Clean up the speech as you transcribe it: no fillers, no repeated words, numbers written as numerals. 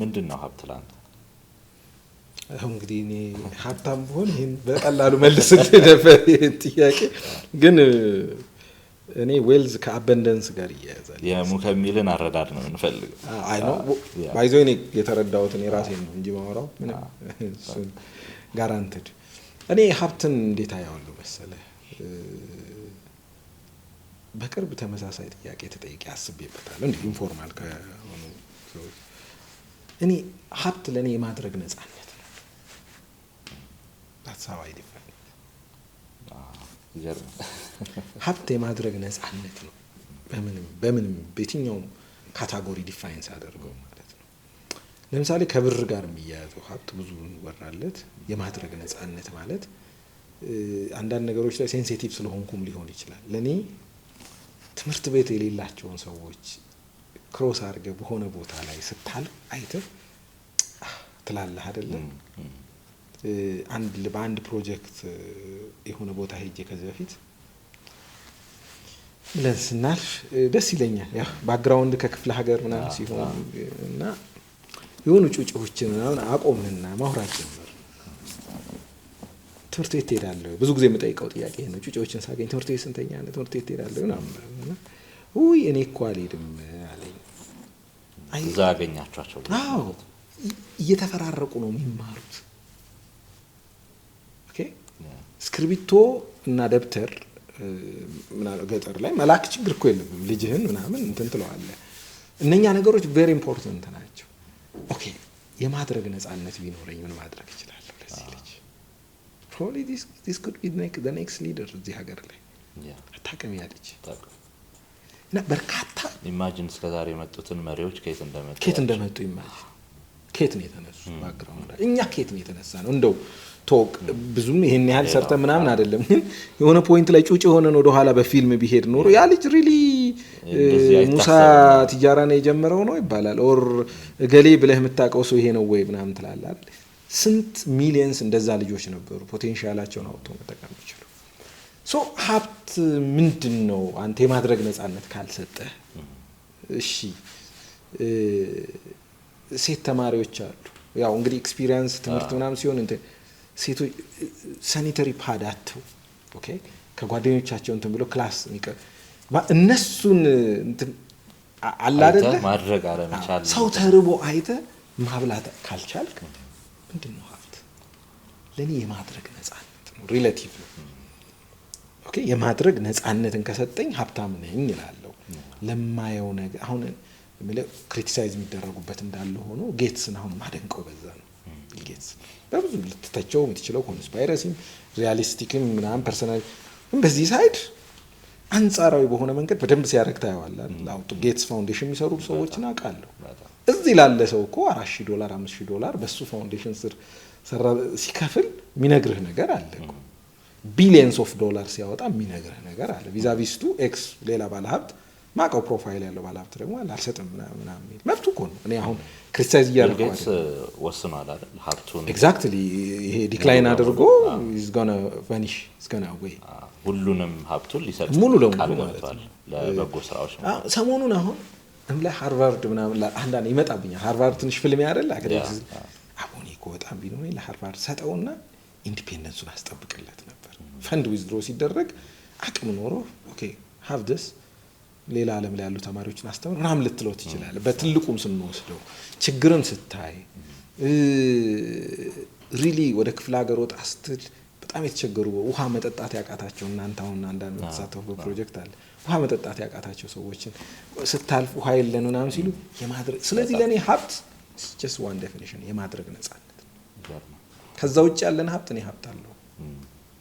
ምንድነው ሀብት ላንተ? አሁን እንግዲህ እኔ ሀብታም ብሆን ይሄን በቀላሉ መልስልህ ነበር ጥያቄ ግን እኔ ዌልዝ ከአበንደንስ ጋር ይያያዛል የሙከሚልን አረዳድ ነው እንፈልግ አይ ነው ባይዘው እኔ የተረዳሁት እኔ ራሴን ነው እንጂ ማወራው ምን እሱን ጋራንትድ እኔ ሀብትን እንዴት አያዋለሁ መሰለህ በቅርብ ተመሳሳይ ጥያቄ ተጠይቄ አስቤበታለሁ እንዴ ኢንፎርማል ከሆነ እኔ ሀብት ለኔ የማድረግ ነፃነት ነው that's how I define it ሀብት የማድረግ ነፃነት ነው በምንም በየትኛውም ካታጎሪ ዲፋይን አደርገው ማለት ነው ለምሳሌ ከብር ጋር የሚያያዘው ሀብት ብዙ ወራለት የማድረግ ነፃነት ማለት አንዳንድ ነገሮች ላይ ሴንሲቲቭ ስለሆንኩም ሊሆን ይችላል ለኔ ትምህርት ቤት የሌላቸውን ሰዎች ክሮስ አድርገ በሆነ ቦታ ላይ ስታልፍ አይተህ ትላለህ አይደለም በአንድ ፕሮጀክት የሆነ ቦታ ሄጄ ከዚህ በፊት ለስናልፍ ደስ ይለኛል ያ ባክግራውንድ ከክፍለ ሀገር ምናምን ሲሆን እና የሆኑ ጩጮችን ምናምን አቆምንና ማውራት ጀመር ትምህርት ቤት ሄዳለሁ ብዙ ጊዜ የምጠይቀው ጥያቄ ነው ጩጮችን ሳገኝ ትምህርት ቤት ስንተኛ ነው ትምህርት ቤት ሄዳለሁ እና ውይ እኔ እኮ አልሄድም አለኝ እዛ አገኛቸዋቸው አዎ እየተፈራረቁ ነው የሚማሩት ኦኬ ስክሪፕቶ እና ደብተር ምናምን ገጠር ላይ መላክ ችግር እኮ የለም ልጅህን ምናምን እንትን ትለዋለህ እነኛ ነገሮች very important ናቸው ኦኬ የማድረግ ነፃነት ቢኖረኝ ምን ማድረግ እችላለሁ ለዚህ ልጅ probably this could be the next leader እዚህ ሀገር ላይ አታውቅም ያለች እና በርካታ ኢማጂን ስለዛሬ የመጡትን መሪዎች ከየት እንደመጡ ኢማጂን ከየት ነው የተነሱ ባክግራውንድ እኛ ከየት ነው የተነሳ ነው እንደው ቶክ ብዙም ይሄን ያህል ሰርተ ምናምን አይደለም ግን የሆነ ፖይንት ላይ ጩጭ ሆነን ወደ ኋላ በፊልም ቢሄድ ኖሮ ያ ልጅ ሪሊ ሙሳ ትጃራ ነው የጀመረው ነው ይባላል ኦር እገሌ ብለህ የምታውቀው ሰው ይሄ ነው ወይ ምናምን ትላለህ አይደል ስንት ሚሊየንስ እንደዛ ልጆች ነበሩ ፖቴንሻላቸውን አውጥተው መጠቀም ይችላሉ ሶ ሀብት ምንድነው አንተ የማድረግ ነፃነት ካልሰጠህ እሺ ሴት ተማሪዎች አሉ ያው እንግዲህ ኤክስፒሪየንስ ትምህርት ምናምን ሲሆን እንት ሴቶች ሳኒታሪ ፓድ አጥተው ኦኬ ከጓደኞቻቸው እንትን ብሎ ክላስ እነሱን እንትን አላደለ ማድረግ አለመቻል ሰው ተርቦ አይተ ማብላት ካልቻልክ ምንድነው ሀብት ለኔ የማድረግ ነፃነት ነው ሪሌቲቭ ነው ኦኬ የማድረግ ነፃነትን ከሰጠኝ ሀብታም ነኝ ይላልው ለማየው ነገር አሁን ክሪቲሳይዝ የሚደረጉበት እንዳለ ሆኖ ጌትስን አሁን ማደንቀው በዛ ነው ጌትስ በብዙ ልትተቸው የምትችለው ኮንስፓይረሲም ሪያሊስቲክም ምናምን ፐርሰናል በዚህ ሳይድ አንጻራዊ በሆነ መንገድ በደንብ ሲያረክታ ያዋላል ላውጡ ጌትስ ፋውንዴሽን የሚሰሩ ሰዎችን አውቃለሁ እዚህ ላለ ሰው እኮ $4,000 $5,000 በሱ ፋውንዴሽን ስር ሰራ ሲከፍል የሚነግርህ ነገር አለ እኮ ቢሊየንስ ኦፍ ዶላርስ ያወጣ የሚነግርህ ነገር አለ ቪዛቪስቱ ኤክስ ሌላ ባለሀብት ማቀው ፕሮፋይል ያለው ባለሀብት ደግሞ አልሰጥም ምናምን መብቱ እኮ ነው እኔ አሁን ክሪቲሳይዝ ያደርጋል ወስኗል አይደል ሀብቱን ኤግዛክትሊ ይሄ ዲክላይን አድርጎ is going to vanish is going to away ሁሉንም ሀብቱን ሊሰጥ ሙሉ ለሙሉ ማለት ነው ለበጎ ስራዎች ሰሞኑን አሁን ለሃርቫርድ ምናምን አንዳንድ ይመጣብኛል ሃርቫርድ ትንሽ ፊልም ያደርል አካዳሚክ አሁን እኮ በጣም ቢኖር ለሃርቫርድ ሰጠውና ኢንዲፔንደንሱን አስጠብቅለት ነበር ፈንድ ዊዝድሮ ሲደረግ አቅም ኖሮ ኦኬ have this ሌላ ዓለም ላይ ያሉ ተማሪዎችን አስተምር ምናምን ልትሎት ይችላል በትልቁም ስንወስደው ችግርን ስታይ ሪሊ ወደ ክፍለ ሀገር ወጣ ስትል በጣም የተቸገሩ ውሃ መጠጣት ያቃታቸው እናንተ አሁን አንዳንድ ተሳተፉ ፕሮጀክት አለ ውሃ መጠጣት ያቃታቸው ሰዎችን ስታልፍ ውሃ የለን ምናምን ሲሉ የማድረግ ስለዚህ ለኔ ሀብት just one definition የማድረግ ነፃነት ከዛ ውጭ ያለን ሀብት እኔ ሀብት አለው